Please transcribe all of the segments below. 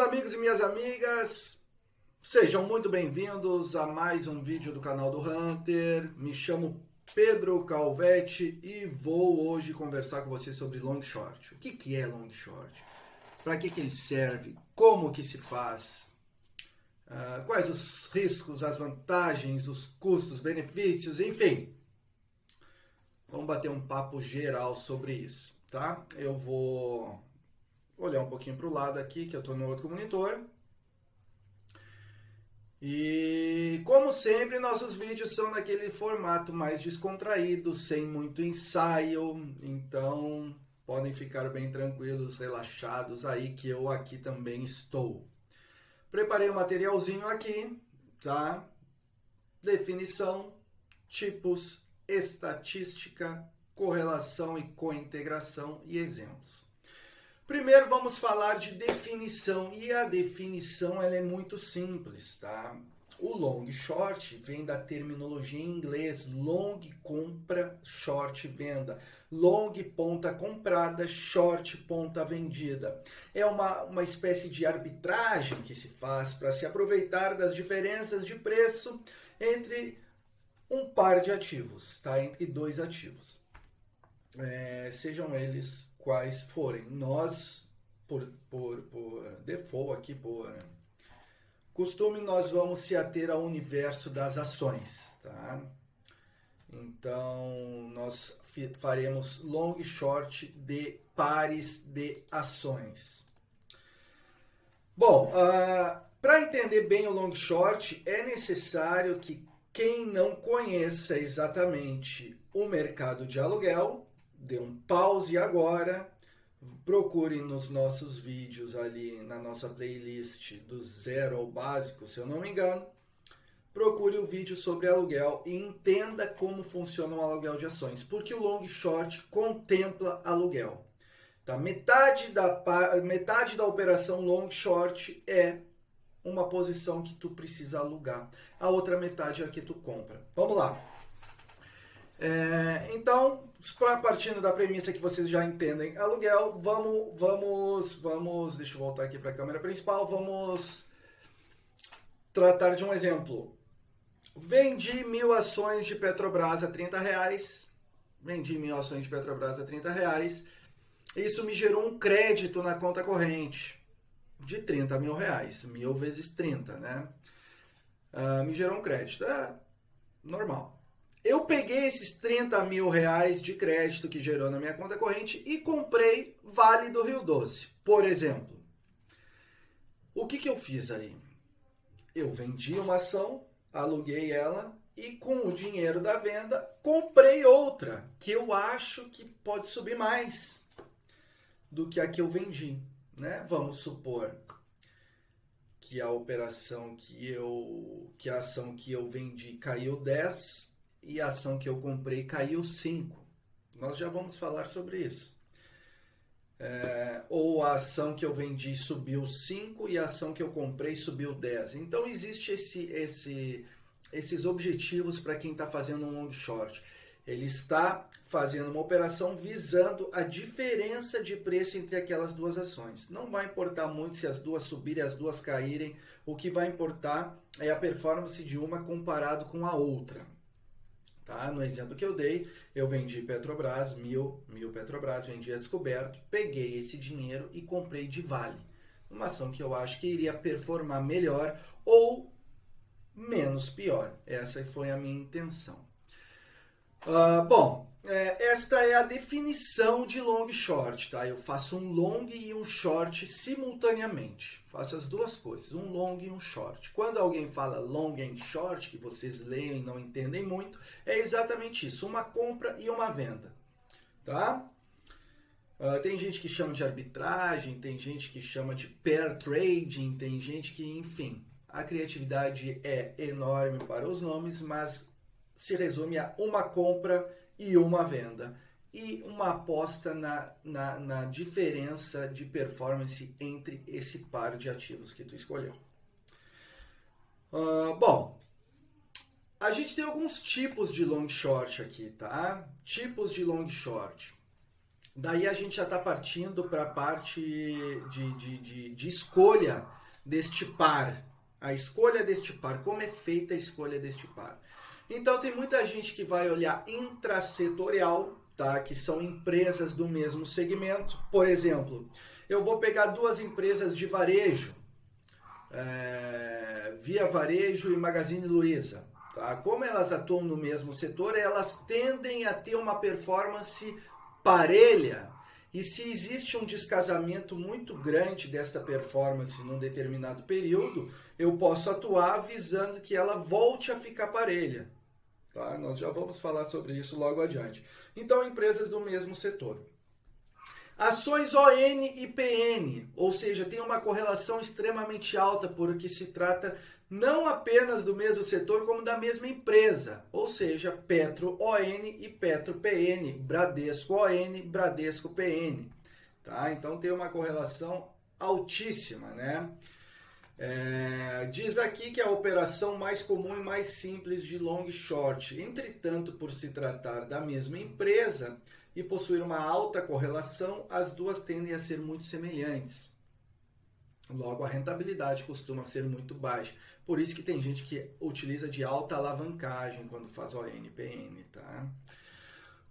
amigos e minhas amigas, sejam muito bem-vindos a mais um vídeo do canal do Hunter. Me chamo Pedro Calvetti e vou hoje conversar com você sobre long short. O que é long short? Para que ele serve? Como que se faz? Quais os riscos, as vantagens, os custos, benefícios, enfim. Vamos bater um papo geral sobre isso, tá? Eu vou olhar um pouquinho para o lado aqui, que eu estou no outro monitor. E, como sempre, nossos vídeos são naquele formato mais descontraído, sem muito ensaio. Então, podem ficar bem tranquilos, relaxados aí, que eu aqui também estou. Preparei um materialzinho aqui, tá? Definição, tipos, estatística, correlação e cointegração e exemplos. Primeiro vamos falar de definição, e a definição ela é muito simples, tá? O long short vem da terminologia em inglês, long compra, short venda. Long ponta comprada, short ponta vendida. É uma espécie de arbitragem que se faz para se aproveitar das diferenças de preço entre um par de ativos, tá? Entre dois ativos. Sejam eles quais forem. Nós, por default aqui, por costume, nós vamos se ater ao universo das ações, tá? Então, nós faremos long short de pares de ações. Bom, para entender bem o long short, é necessário que quem não conheça exatamente o mercado de aluguel, dê um pause agora, procure nos nossos vídeos ali na nossa playlist do zero ao básico, se eu não me engano, procure o vídeo sobre aluguel e entenda como funciona o aluguel de ações, porque o long short contempla aluguel. Tá? Metade da operação long short é uma posição que tu precisa alugar, a outra metade é a que tu compra. Vamos lá. Então, partindo da premissa que vocês já entendem aluguel, vamos, deixa eu voltar aqui para a câmera principal, vamos tratar de um exemplo. Vendi 1.000 ações de Petrobras a R$30, isso me gerou um crédito na conta corrente de R$30 mil, 1.000 vezes 30, né? Me gerou um crédito, normal. Eu peguei esses R$30 mil de crédito que gerou na minha conta corrente e comprei Vale do Rio Doce, por exemplo. O que eu fiz aí? Eu vendi uma ação, aluguei ela e com o dinheiro da venda comprei outra que eu acho que pode subir mais do que a que eu vendi, né? Vamos supor que a operação que a ação que eu vendi caiu 10 e a ação que eu comprei caiu 5. Nós já vamos falar sobre isso. Ou a ação que eu vendi subiu 5 e a ação que eu comprei subiu 10. Então, existe esses objetivos para quem está fazendo um long short. Ele está fazendo uma operação visando a diferença de preço entre aquelas duas ações. Não vai importar muito se as duas subirem e as duas caírem. O que vai importar é a performance de uma comparado com a outra. Tá? No exemplo que eu dei, eu vendi Petrobras, 1.000 Petrobras, vendi a descoberto, peguei esse dinheiro e comprei de Vale. Uma ação que eu acho que iria performar melhor ou menos pior. Essa foi a minha intenção. Esta é a definição de long short, tá? Eu faço um long e um short simultaneamente. Faço as duas coisas, um long e um short. Quando alguém fala long and short, que vocês leem e não entendem muito, é exatamente isso, uma compra e uma venda, tá? Tem gente que chama de arbitragem, tem gente que chama de pair trading, tem gente que, enfim, a criatividade é enorme para os nomes, mas se resume a uma compra e uma venda. E uma aposta na diferença de performance entre esse par de ativos que tu escolheu. A gente tem alguns tipos de long short aqui, tá? Tipos de long short. Daí a gente já está partindo para a parte de escolha deste par. A escolha deste par, como é feita a escolha deste par. Então tem muita gente que vai olhar intrasetorial, tá? Que são empresas do mesmo segmento. Por exemplo, eu vou pegar duas empresas de varejo, Via Varejo e Magazine Luiza. Tá? Como elas atuam no mesmo setor, elas tendem a ter uma performance parelha. E se existe um descasamento muito grande desta performance num determinado período, eu posso atuar visando que ela volte a ficar parelha. Tá? Nós já vamos falar sobre isso logo adiante. Então, empresas do mesmo setor. Ações ON e PN, ou seja, tem uma correlação extremamente alta porque se trata não apenas do mesmo setor, como da mesma empresa, ou seja, Petro ON e Petro PN, Bradesco ON, Bradesco PN. Tá? Então tem uma correlação altíssima, né? Diz aqui que é a operação mais comum e mais simples de long short. Entretanto, por se tratar da mesma empresa e possuir uma alta correlação, as duas tendem a ser muito semelhantes. Logo, a rentabilidade costuma ser muito baixa. Por isso que tem gente que utiliza de alta alavancagem quando faz ON/PN, tá?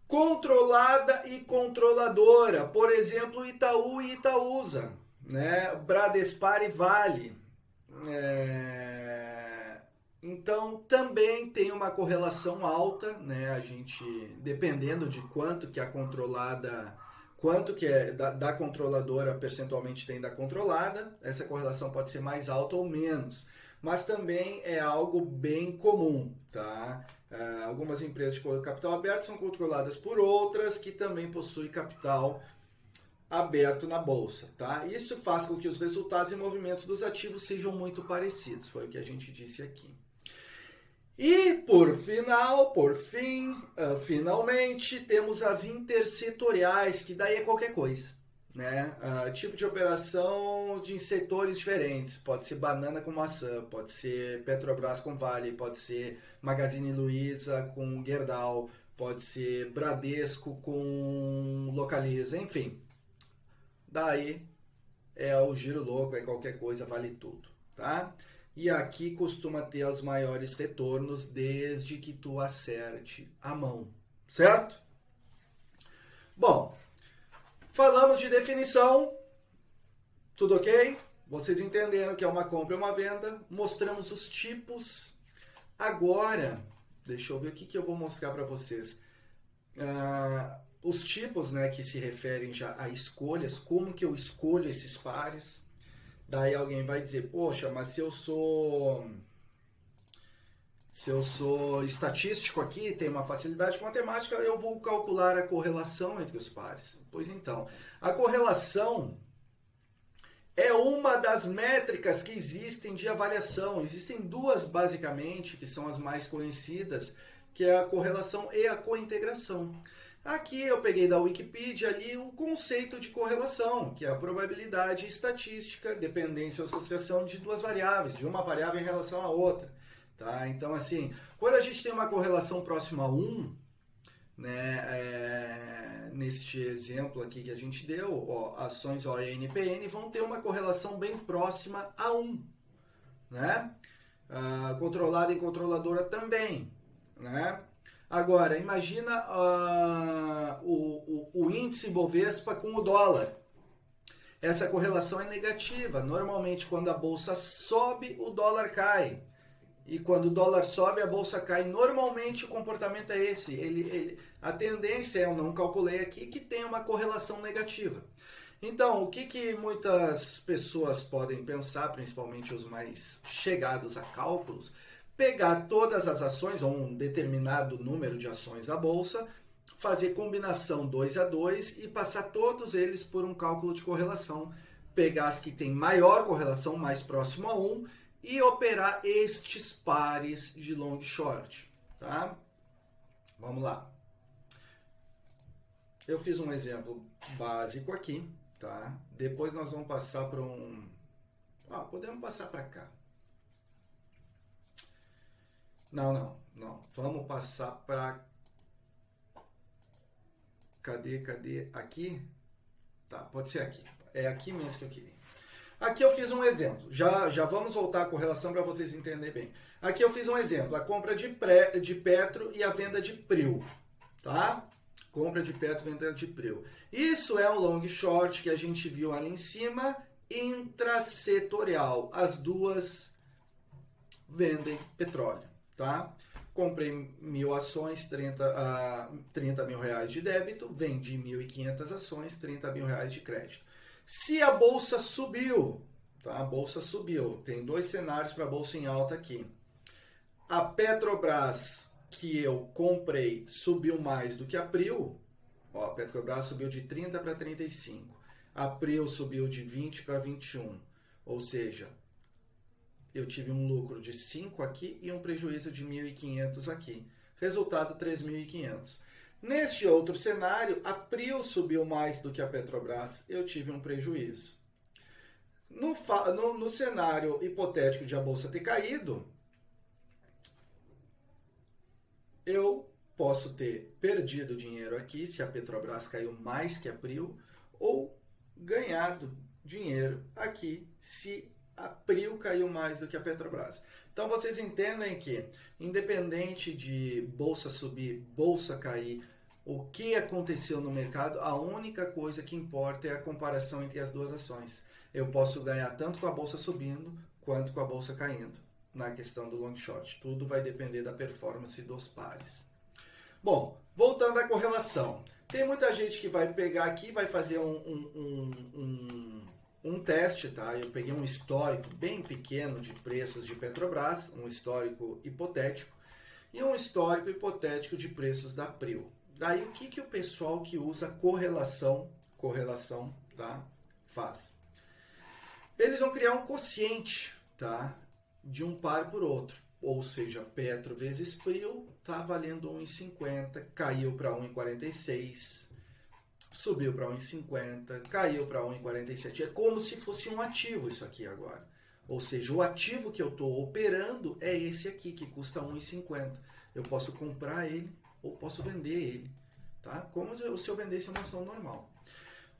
Controlada e controladora. Por exemplo, Itaú e Itaúsa, né? Bradespar e Vale. Então também tem uma correlação alta, né? A gente, dependendo de quanto que a controlada, quanto que é da controladora percentualmente tem da controlada, essa correlação pode ser mais alta ou menos, mas também é algo bem comum, tá? Algumas empresas de capital aberto são controladas por outras que também possuem capital aberto na bolsa, tá? Isso faz com que os resultados e movimentos dos ativos sejam muito parecidos, foi o que a gente disse aqui. E por fim, finalmente, temos as intersetoriais, que daí é qualquer coisa, né? Tipo de operação de setores diferentes, pode ser banana com maçã, pode ser Petrobras com Vale, pode ser Magazine Luiza com Gerdau, pode ser Bradesco com Localiza, enfim. Daí é o giro louco, é qualquer coisa, vale tudo, tá? E aqui costuma ter os maiores retornos desde que tu acerte a mão, certo? Bom, falamos de definição, tudo ok? Vocês entenderam que é uma compra e uma venda, mostramos os tipos. Agora, deixa eu ver o que eu vou mostrar para vocês. Os tipos, né, que se referem já a escolhas, como que eu escolho esses pares. Daí alguém vai dizer, poxa, mas se eu sou estatístico aqui, tenho uma facilidade com matemática, eu vou calcular a correlação entre os pares. Pois então, a correlação é uma das métricas que existem de avaliação. Existem duas, basicamente, que são as mais conhecidas, que é a correlação e a cointegração. Aqui eu peguei da Wikipedia ali o conceito de correlação, que é a probabilidade estatística, dependência ou associação de duas variáveis, de uma variável em relação à outra. Tá? Então, assim, quando a gente tem uma correlação próxima a 1, né, neste exemplo aqui que a gente deu, ó, ações ON e PN vão ter uma correlação bem próxima a 1. Né? Controlada e controladora também. Né? Agora, imagina o índice Bovespa com o dólar. Essa correlação é negativa. Normalmente, quando a bolsa sobe, o dólar cai. E quando o dólar sobe, a bolsa cai. Normalmente, o comportamento é esse. A tendência, eu não calculei aqui, que tem uma correlação negativa. Então, o que muitas pessoas podem pensar, principalmente os mais chegados a cálculos, pegar todas as ações, ou um determinado número de ações da bolsa, fazer combinação 2 a 2 e passar todos eles por um cálculo de correlação. Pegar as que têm maior correlação, mais próximo a 1, e operar estes pares de long short. Tá? Vamos lá. Eu fiz um exemplo básico aqui. Tá? Depois nós vamos passar para um... podemos passar para cá. Não. Vamos passar para... Cadê? Aqui? Tá, pode ser aqui. É aqui mesmo que eu queria. Aqui eu fiz um exemplo. Já vamos voltar à correlação para vocês entenderem bem. Aqui eu fiz um exemplo. A compra de Petro e a venda de Prio. Tá? Compra de Petro e venda de Prio. Isso é um long short que a gente viu ali em cima, intrasetorial. As duas vendem petróleo. Tá? Comprei 1.000 ações, 30 mil reais de débito. Vendi 1.500 ações, 30 mil reais de crédito. Se a bolsa subiu, tá? A bolsa subiu. Tem dois cenários para a bolsa em alta aqui. A Petrobras, que eu comprei, subiu mais do que a Prio. Ó, a Petrobras subiu de 30 para 35. A Prio subiu de 20 para 21. Ou seja, eu tive um lucro de 5 aqui e um prejuízo de 1.500 aqui. Resultado, 3.500. Neste outro cenário, a Prio subiu mais do que a Petrobras, eu tive um prejuízo. No cenário hipotético de a bolsa ter caído, eu posso ter perdido dinheiro aqui, se a Petrobras caiu mais que a Prio, ou ganhado dinheiro aqui, se a Prio caiu mais do que a Petrobras. Então vocês entendem que, independente de bolsa subir, bolsa cair, o que aconteceu no mercado, a única coisa que importa é a comparação entre as duas ações. Eu posso ganhar tanto com a bolsa subindo, quanto com a bolsa caindo, na questão do long short. Tudo vai depender da performance dos pares. Bom, voltando à correlação. Tem muita gente que vai pegar aqui, vai fazer um teste, tá? Eu peguei um histórico bem pequeno de preços de Petrobras, um histórico hipotético, e um histórico hipotético de preços da Prio. Daí o que o pessoal que usa correlação, tá, faz? Eles vão criar um quociente, tá, de um par por outro. Ou seja, Petro vezes Prio tá valendo 1,50, caiu para 1,46, subiu para 1,50, caiu para 1,47. É como se fosse um ativo isso aqui agora. Ou seja, o ativo que eu estou operando é esse aqui, que custa 1,50. Eu posso comprar ele ou posso vender ele, tá? Como se eu vendesse uma ação normal.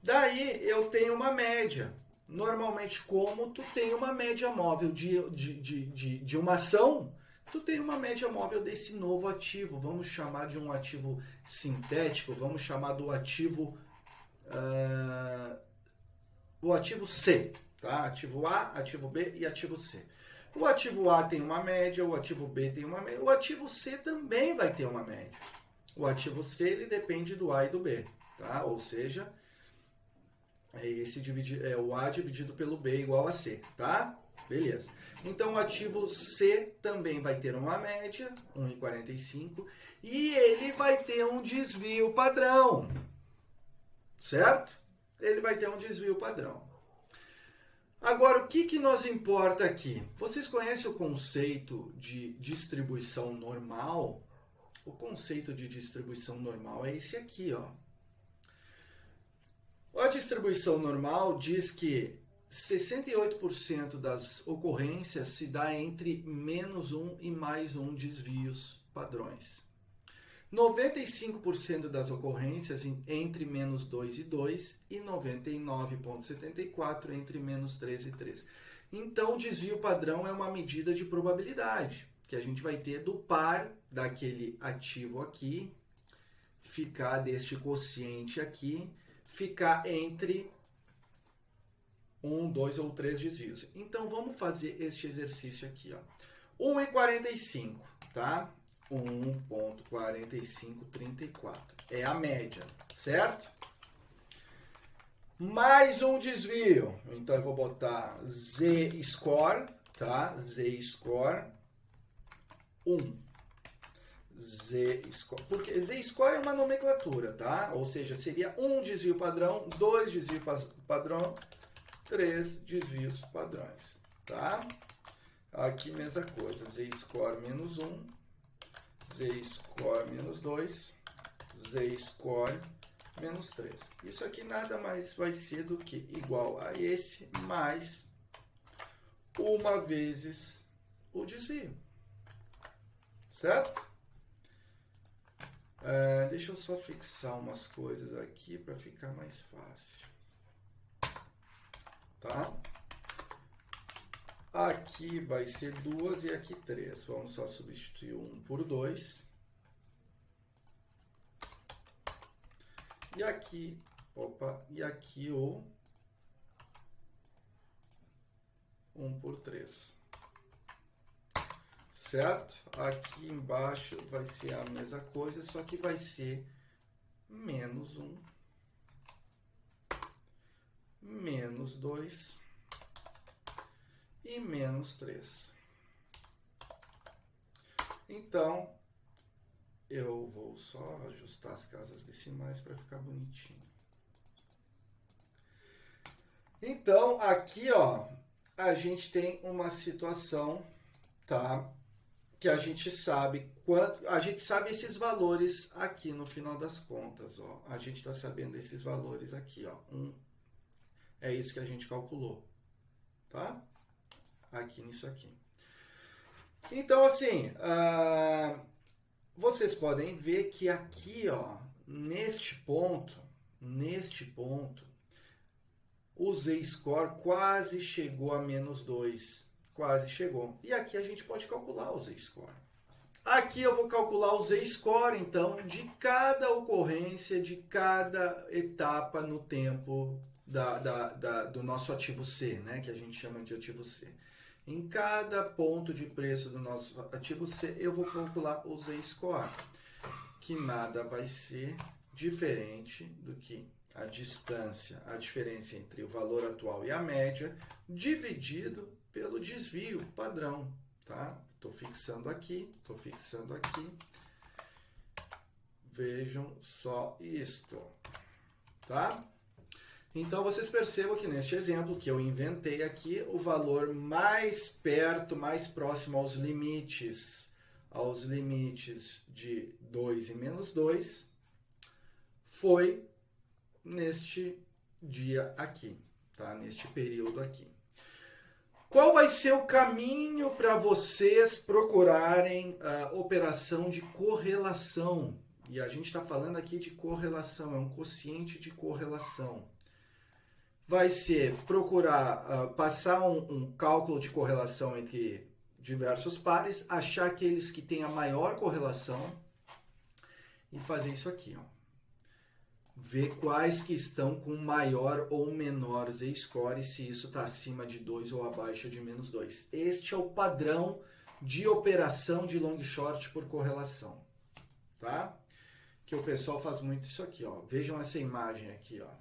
Daí eu tenho uma média. Normalmente, como tu tem uma média móvel de uma ação, tu tem uma média móvel desse novo ativo. Vamos chamar de um ativo sintético, vamos chamar do ativo o ativo C, tá? Ativo A, ativo B e ativo C. O ativo A tem uma média, o ativo B tem uma média, o ativo C também vai ter uma média. O ativo C ele depende do A e do B, tá? Ou seja, é o A dividido pelo B igual a C, tá? Beleza. Então o ativo C também vai ter uma média, 1,45, e ele vai ter um desvio padrão, certo? Ele vai ter um desvio padrão. Agora, o que nos importa aqui? Vocês conhecem o conceito de distribuição normal? O conceito de distribuição normal é esse aqui, ó. A distribuição normal diz que 68% das ocorrências se dá entre menos 1 e mais 1 desvios padrões. 95% das ocorrências entre menos 2 e 2 e 99,74% entre menos 3 e 3. Então, o desvio padrão é uma medida de probabilidade que a gente vai ter do par daquele ativo aqui, ficar deste quociente aqui, ficar entre 1, 2 ou 3 desvios. Então, vamos fazer este exercício aqui, ó. 1,45, tá? 1,4534. É a média, certo? Mais um desvio. Então, eu vou botar Z-score, tá? Z-score 1. Z-score. Porque Z-score é uma nomenclatura, tá? Ou seja, seria um desvio padrão, 2 desvios padrão, 3 desvios padrões, tá? Aqui, mesma coisa. Z-score menos 1. Z-score menos 2, Z-score menos 3. Isso aqui nada mais vai ser do que igual a esse mais uma vezes o desvio. Certo? Deixa eu só fixar umas coisas aqui para ficar mais fácil. Tá? aqui vai ser 2 e aqui 3. Vamos só substituir 1 por 2. E aqui, e aqui o 1 por 3. Certo? Aqui embaixo vai ser a mesma coisa, só que vai ser menos 1, menos 2 e menos 3. Então, eu vou só ajustar as casas decimais para ficar bonitinho. Então, aqui, ó, a gente tem uma situação, tá? Que a gente sabe esses valores aqui no final das contas, ó. A gente está sabendo esses valores aqui, ó. É isso que a gente calculou, tá? Aqui nisso aqui. Então, assim, vocês podem ver que aqui, ó, neste ponto, o Z-score quase chegou a menos 2. Quase chegou. E aqui a gente pode calcular o Z-score. Aqui eu vou calcular o Z-score, então, de cada ocorrência, de cada etapa no tempo do nosso ativo C, né, que a gente chama de ativo C. Em cada ponto de preço do nosso ativo C, eu vou calcular o Z-score, que nada vai ser diferente do que a distância, a diferença entre o valor atual e a média, dividido pelo desvio padrão, tá? Estou fixando aqui. Vejam só isto, tá? Então, vocês percebam que neste exemplo que eu inventei aqui, o valor mais perto, mais próximo aos limites de 2 e menos 2, foi neste dia aqui, tá? Neste período aqui. Qual vai ser o caminho para vocês procurarem a operação de correlação? E a gente está falando aqui de correlação, é um quociente de correlação. Vai ser procurar passar um cálculo de correlação entre diversos pares, achar aqueles que têm a maior correlação e fazer isso aqui, ó. Ver quais que estão com maior ou menor Z-score, se isso está acima de 2 ou abaixo de menos 2. Este é o padrão de operação de long short por correlação, tá? Que o pessoal faz muito isso aqui, ó. Vejam essa imagem aqui, ó.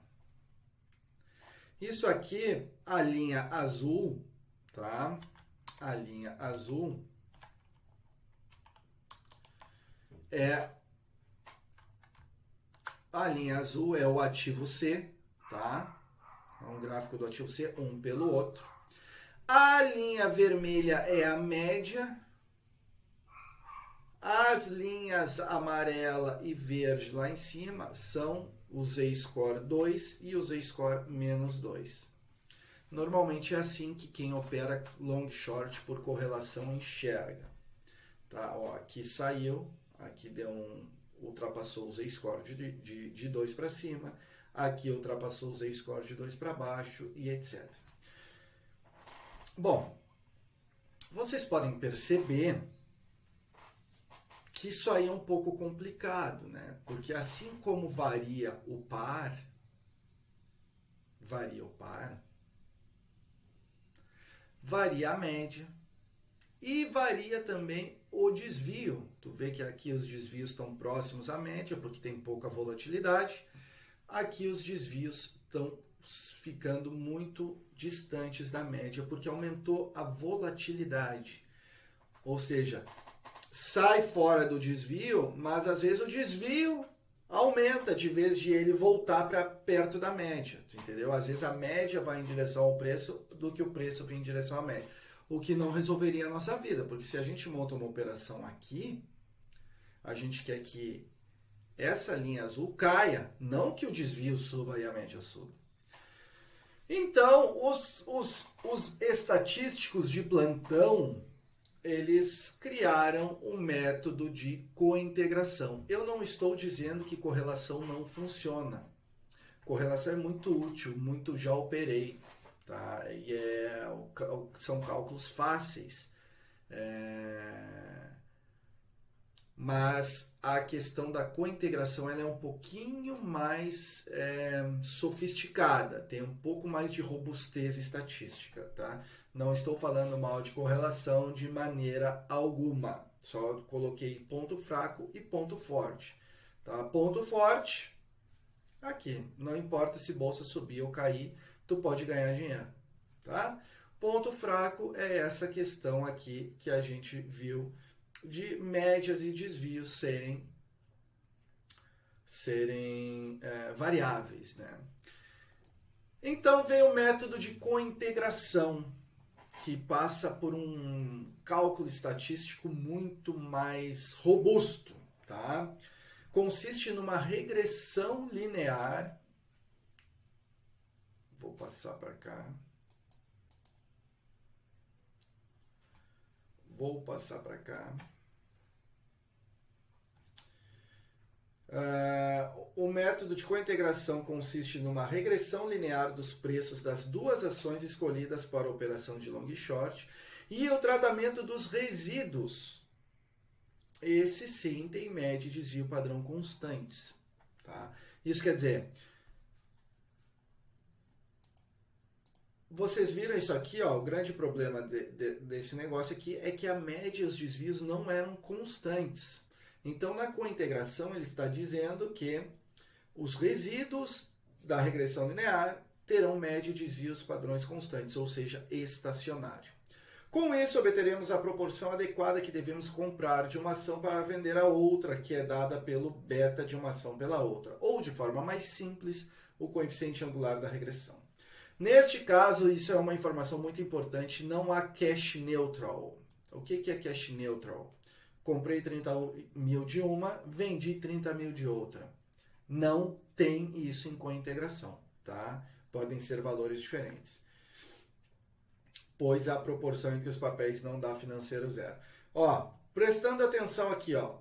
Isso aqui, a linha azul, tá? A linha azul é o ativo C, tá? É um gráfico do ativo C, um pelo outro. A linha vermelha é a média. As linhas amarela e verde lá em cima são o Z-score 2 e o Z-score menos 2. Normalmente é assim que quem opera long short por correlação enxerga. Tá? Ó, aqui saiu, aqui ultrapassou o Z-score de 2 para cima, aqui ultrapassou o Z-score de 2 para baixo e etc. Bom, vocês podem perceber que isso aí é um pouco complicado, né? Porque assim como varia o par, varia a média e varia também o desvio. Tu vê que aqui os desvios estão próximos à média, porque tem pouca volatilidade. Aqui os desvios estão ficando muito distantes da média, porque aumentou a volatilidade. Ou seja, sai fora do desvio, mas às vezes o desvio aumenta de vez de ele voltar para perto da média, entendeu? Às vezes a média vai em direção ao preço do que o preço vem em direção à média, o que não resolveria a nossa vida, porque se a gente monta uma operação aqui, a gente quer que essa linha azul caia, não que o desvio suba e a média suba. Então, os estatísticos de plantão, eles criaram um método de cointegração. Eu não estou dizendo que correlação não funciona. Correlação é muito útil, já operei. tá? E são cálculos fáceis. Mas a questão da cointegração ela é um pouquinho mais sofisticada, tem um pouco mais de robustez estatística, tá? Não estou falando mal de correlação de maneira alguma, só coloquei ponto fraco e ponto forte, tá? Ponto forte, aqui, não importa se bolsa subir ou cair, tu pode ganhar dinheiro, tá? Ponto fraco é essa questão aqui que a gente viu de médias e desvios serem variáveis, né? Então vem o método de cointegração, que passa por um cálculo estatístico muito mais robusto, tá? Consiste numa regressão linear. Vou passar para cá. Vou passar para cá. O método de cointegração consiste numa regressão linear dos preços das duas ações escolhidas para a operação de long e short e o tratamento dos resíduos. Esse sim tem média e desvio padrão constantes. Tá? Isso quer dizer, vocês viram isso aqui, ó, o grande problema desse negócio aqui é que a média e os desvios não eram constantes. Então, na cointegração, ele está dizendo que os resíduos da regressão linear terão média e desvios padrões constantes, ou seja, estacionário. Com isso, obteremos a proporção adequada que devemos comprar de uma ação para vender a outra, que é dada pelo beta de uma ação pela outra, ou de forma mais simples, o coeficiente angular da regressão. Neste caso, isso é uma informação muito importante, não há cash neutral. O que é cash neutral? Comprei 30 mil de uma, vendi 30 mil de outra. Não tem isso em cointegração, tá? Podem ser valores diferentes. Pois a proporção entre os papéis não dá financeiro zero. Ó, prestando atenção aqui, ó.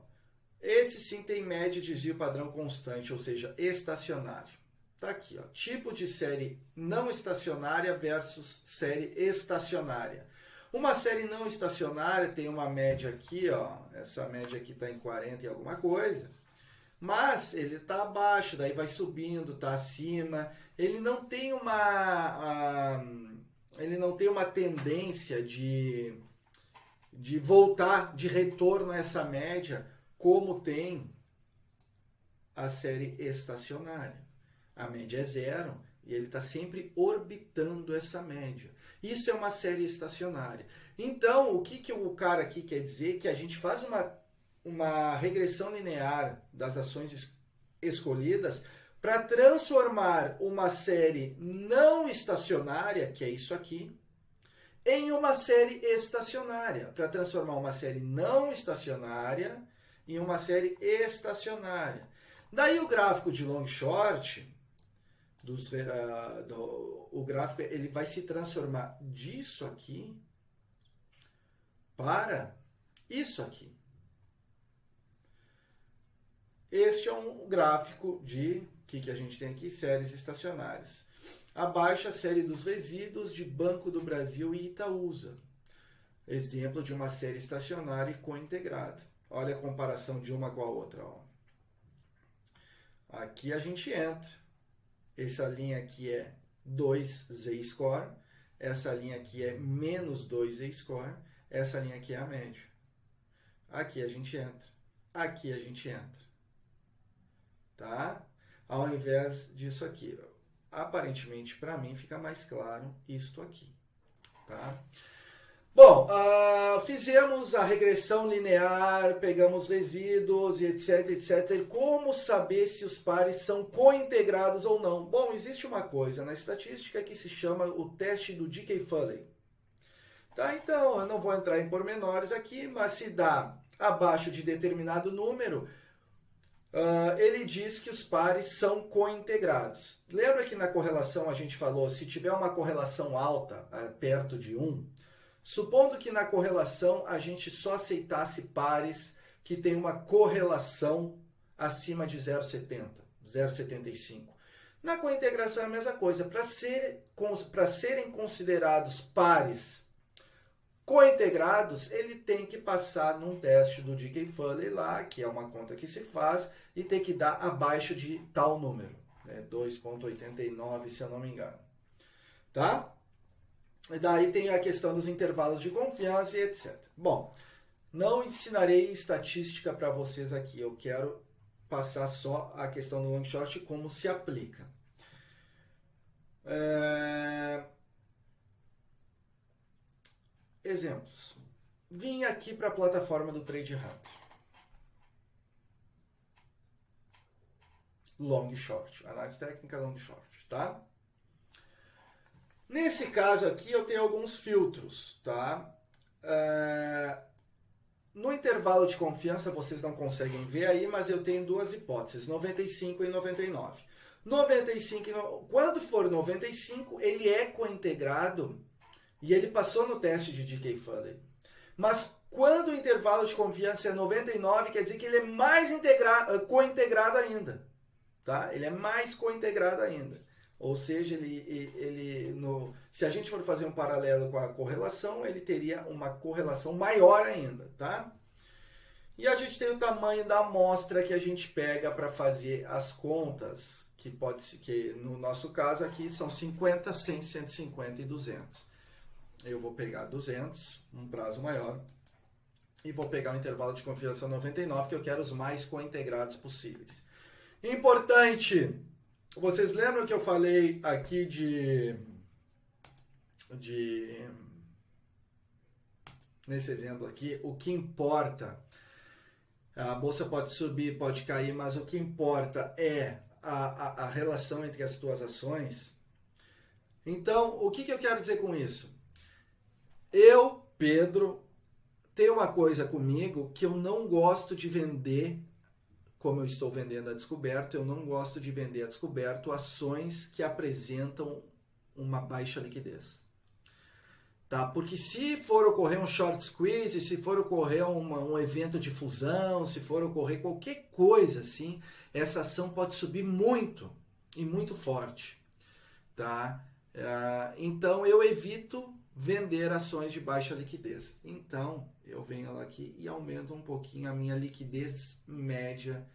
Esse sim tem média e desvio padrão constante, ou seja, estacionário. Tá aqui, ó. Tipo de série não estacionária versus série estacionária. Uma série não estacionária tem uma média aqui, ó. Essa média aqui está em 40 e alguma coisa. Mas ele está abaixo, daí vai subindo, está acima. Ele não tem uma tendência de voltar, de retorno a essa média, como tem a série estacionária. A média é zero e ele está sempre orbitando essa média. Isso é uma série estacionária. Então, o que o cara aqui quer dizer? Que a gente faz uma regressão linear das ações escolhidas para transformar uma série não estacionária, que é isso aqui, em uma série estacionária. Para transformar uma série não estacionária em uma série estacionária. Daí o gráfico de long short, o gráfico ele vai se transformar disso aqui para isso aqui. Este é um gráfico de, o que a gente tem aqui? Séries estacionárias. Abaixo a série dos resíduos de Banco do Brasil e Itaúsa. Exemplo de uma série estacionária e cointegrada. Olha a comparação de uma com a outra. Ó. Aqui a gente entra. Essa linha aqui é 2 Z-score. Essa linha aqui é menos 2 Z-score. Essa linha aqui é a média. Aqui a gente entra. Aqui a gente entra. Tá? Ao invés disso aqui. Aparentemente, para mim, fica mais claro isto aqui. Tá? Bom, fizemos a regressão linear, pegamos resíduos e etc, etc. Como saber se os pares são cointegrados ou não? Bom, existe uma coisa na estatística que se chama o teste do Dickey-Foley. Tá? Então, eu não vou entrar em pormenores aqui, mas se dá abaixo de determinado número, ele diz que os pares são cointegrados. Lembra que na correlação a gente falou, se tiver uma correlação alta, perto de 1, supondo que na correlação a gente só aceitasse pares que tem uma correlação acima de 0,70, 0,75. Na cointegração é a mesma coisa. Para serem considerados pares cointegrados, ele tem que passar num teste do Dickey Fuller lá, que é uma conta que se faz, e tem que dar abaixo de tal número. 2,89, se eu não me engano. Tá? E daí tem a questão dos intervalos de confiança e etc. Bom, não ensinarei estatística para vocês aqui. Eu quero passar só a questão do long short e como se aplica. Exemplos. Vim aqui para a plataforma do Trade Hunter. Long short. Análise técnica long short, tá? Nesse caso aqui eu tenho alguns filtros, tá? No intervalo de confiança vocês não conseguem ver aí, mas eu tenho duas hipóteses, 95 e 99. 95, quando for 95, ele é cointegrado e ele passou no teste de Dickey Fuller. Mas quando o intervalo de confiança é 99, quer dizer que ele é mais cointegrado ainda. Tá? Ele é mais cointegrado ainda. Ou seja, se a gente for fazer um paralelo com a correlação, ele teria uma correlação maior ainda. Tá? E a gente tem o tamanho da amostra que a gente pega para fazer as contas, que no nosso caso aqui são 50, 100, 150 e 200. Eu vou pegar 200, um prazo maior, e vou pegar o intervalo de confiança 99, que eu quero os mais cointegrados possíveis. Importante, vocês lembram que eu falei aqui nesse exemplo aqui, o que importa, a bolsa pode subir, pode cair, mas o que importa é a relação entre as tuas ações. Então, o que eu quero dizer com isso? Eu, Pedro, tenho uma coisa comigo que eu não gosto de vender, como eu estou vendendo a descoberto, eu não gosto de vender a descoberto ações que apresentam uma baixa liquidez. Tá? Porque se for ocorrer um short squeeze, se for ocorrer um evento de fusão, se for ocorrer qualquer coisa assim, essa ação pode subir muito e muito forte. Tá? Então eu evito vender ações de baixa liquidez. Então eu venho aqui e aumento um pouquinho a minha liquidez média,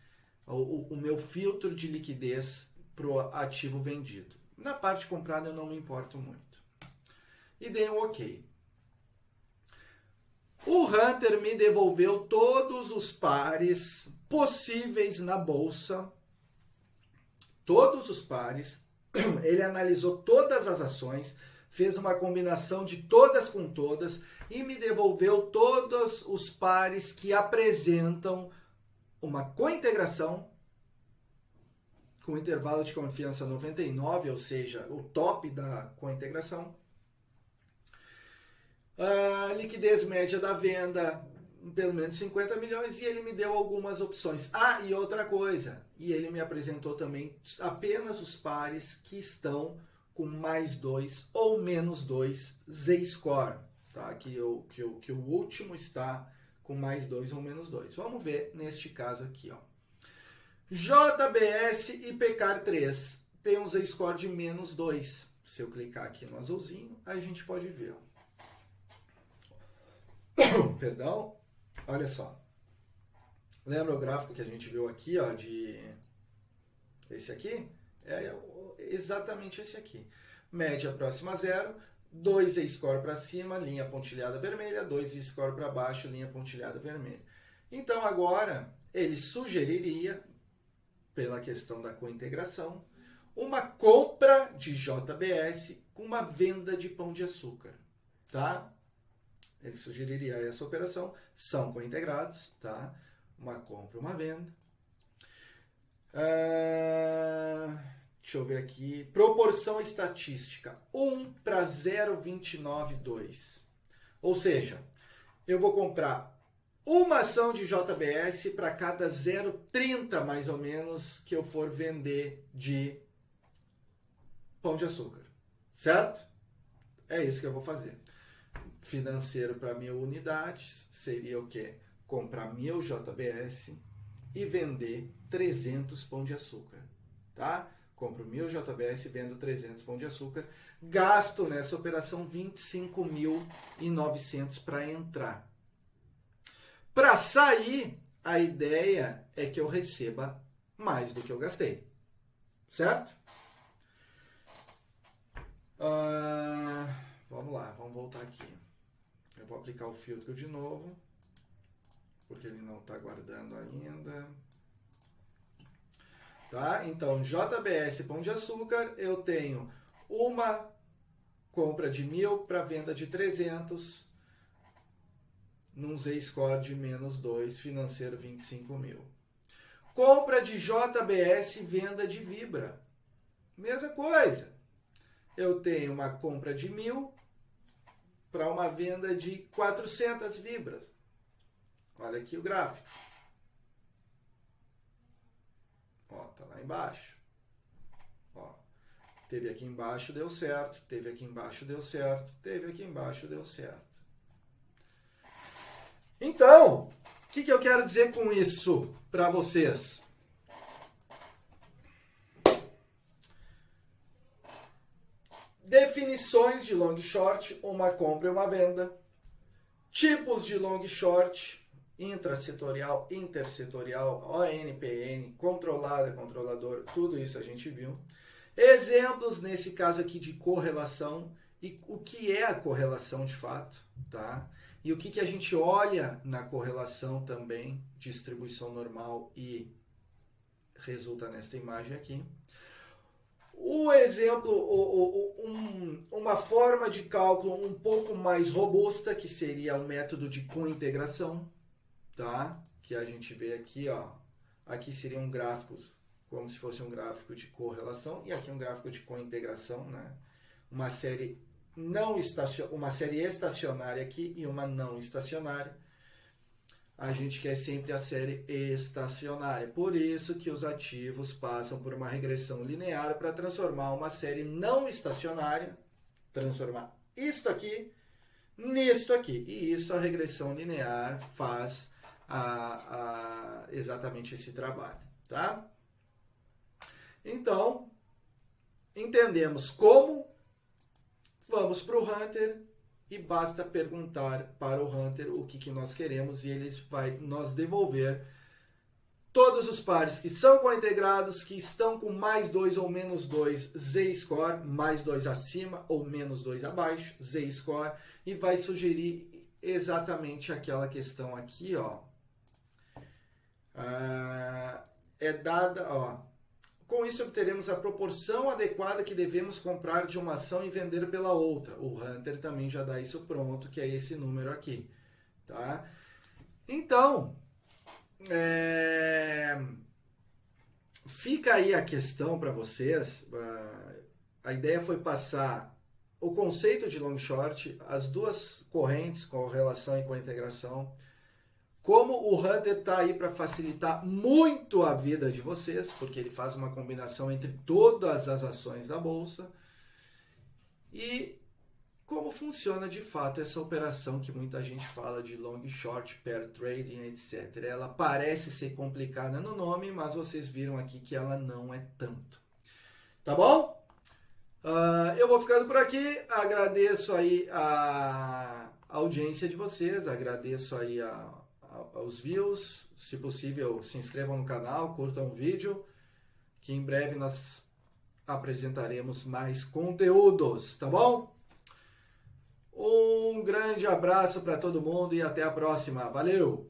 o meu filtro de liquidez para o ativo vendido. Na parte comprada eu não me importo muito. E dei um OK. O Hunter me devolveu todos os pares possíveis na bolsa. Todos os pares. Ele analisou todas as ações, fez uma combinação de todas com todas e me devolveu todos os pares que apresentam uma cointegração com intervalo de confiança 99, ou seja, o top da cointegração. A liquidez média da venda, pelo menos 50 milhões, e ele me deu algumas opções. E outra coisa, e ele me apresentou também apenas os pares que estão com mais 2 ou menos 2 Z-score, tá? que o último está com mais 2 ou menos 2. Vamos ver neste caso aqui. Ó. JBS e PECAR 3 tem um Z-score de menos 2. Se eu clicar aqui no azulzinho, a gente pode ver. Ó. Perdão, olha só. Lembra o gráfico que a gente viu aqui, ó, de esse aqui? É exatamente esse aqui. Média próxima a zero, 2 Z-score para cima, linha pontilhada vermelha, 2 Z-score para baixo, linha pontilhada vermelha. Então agora ele sugeriria, pela questão da cointegração, uma compra de JBS com uma venda de pão de açúcar, tá? Ele sugeriria essa operação, são cointegrados, tá? Uma compra, uma venda. Deixa eu ver aqui. Proporção estatística, 1 para 0,292. Ou seja, eu vou comprar uma ação de JBS para cada 0,30 mais ou menos que eu for vender de pão de açúcar. Certo? É isso que eu vou fazer. Financeiro para 1.000 unidades seria o quê? Comprar 1.000 JBS e vender 300 pão de açúcar, tá? compro 1.000 JBS, vendo 300 Pão de Açúcar, gasto nessa operação 25.900 para entrar. Para sair, a ideia é que eu receba mais do que eu gastei, certo? Vamos lá, vamos voltar aqui. Eu vou aplicar o filtro de novo, porque ele não está guardando ainda. Tá? Então, JBS Pão de Açúcar, eu tenho uma compra de 1.000 para venda de 300, num Z-Score de -2, financeiro 25.000. Compra de JBS, venda de Vibra. Mesma coisa. Eu tenho uma compra de 1.000 para uma venda de 400 Vibras. Olha aqui o gráfico. Ó, tá lá embaixo. Ó, teve aqui embaixo, deu certo. Teve aqui embaixo, deu certo. Teve aqui embaixo, deu certo. Então, o que eu quero dizer com isso para vocês? Definições de long short, uma compra e uma venda. Tipos de long short, intrasetorial, intersetorial, ONPN, controlada, controlador, tudo isso a gente viu. Exemplos, nesse caso aqui, de correlação e o que é a correlação de fato, tá? E o que a gente olha na correlação também, distribuição normal e resulta nesta imagem aqui. O exemplo, uma forma de cálculo um pouco mais robusta, que seria o método de cointegração, tá? Que a gente vê aqui, ó. Aqui seria um gráfico, como se fosse um gráfico de correlação, e aqui um gráfico de cointegração, né? Uma série estacionária aqui e uma não estacionária. A gente quer sempre a série estacionária. Por isso que os ativos passam por uma regressão linear para transformar uma série não estacionária, transformar isto aqui nisto aqui. E isso a regressão linear faz exatamente esse trabalho, tá? Então, entendemos como, vamos para o Hunter. E basta perguntar para o Hunter o que nós queremos e ele vai nos devolver todos os pares que são cointegrados, que estão com +2 ou -2 Z-Score, +2 acima ou -2 abaixo, Z-Score, e vai sugerir exatamente aquela questão aqui, ó. É dada, ó. Com isso, obteremos a proporção adequada que devemos comprar de uma ação e vender pela outra. O Hunter também já dá isso pronto, que é esse número aqui. Tá? Então, fica aí a questão para vocês. A ideia foi passar o conceito de long short, as duas correntes, correlação e cointegração. Como o Hunter está aí para facilitar muito a vida de vocês, porque ele faz uma combinação entre todas as ações da Bolsa. E como funciona de fato essa operação que muita gente fala de long short, pair trading, etc. Ela parece ser complicada no nome, mas vocês viram aqui que ela não é tanto. Tá bom? Eu vou ficando por aqui. Agradeço aí a audiência de vocês, agradeço aí aos views, se possível se inscrevam no canal, curtam o vídeo, que em breve nós apresentaremos mais conteúdos, tá bom? Um grande abraço para todo mundo e até a próxima, valeu!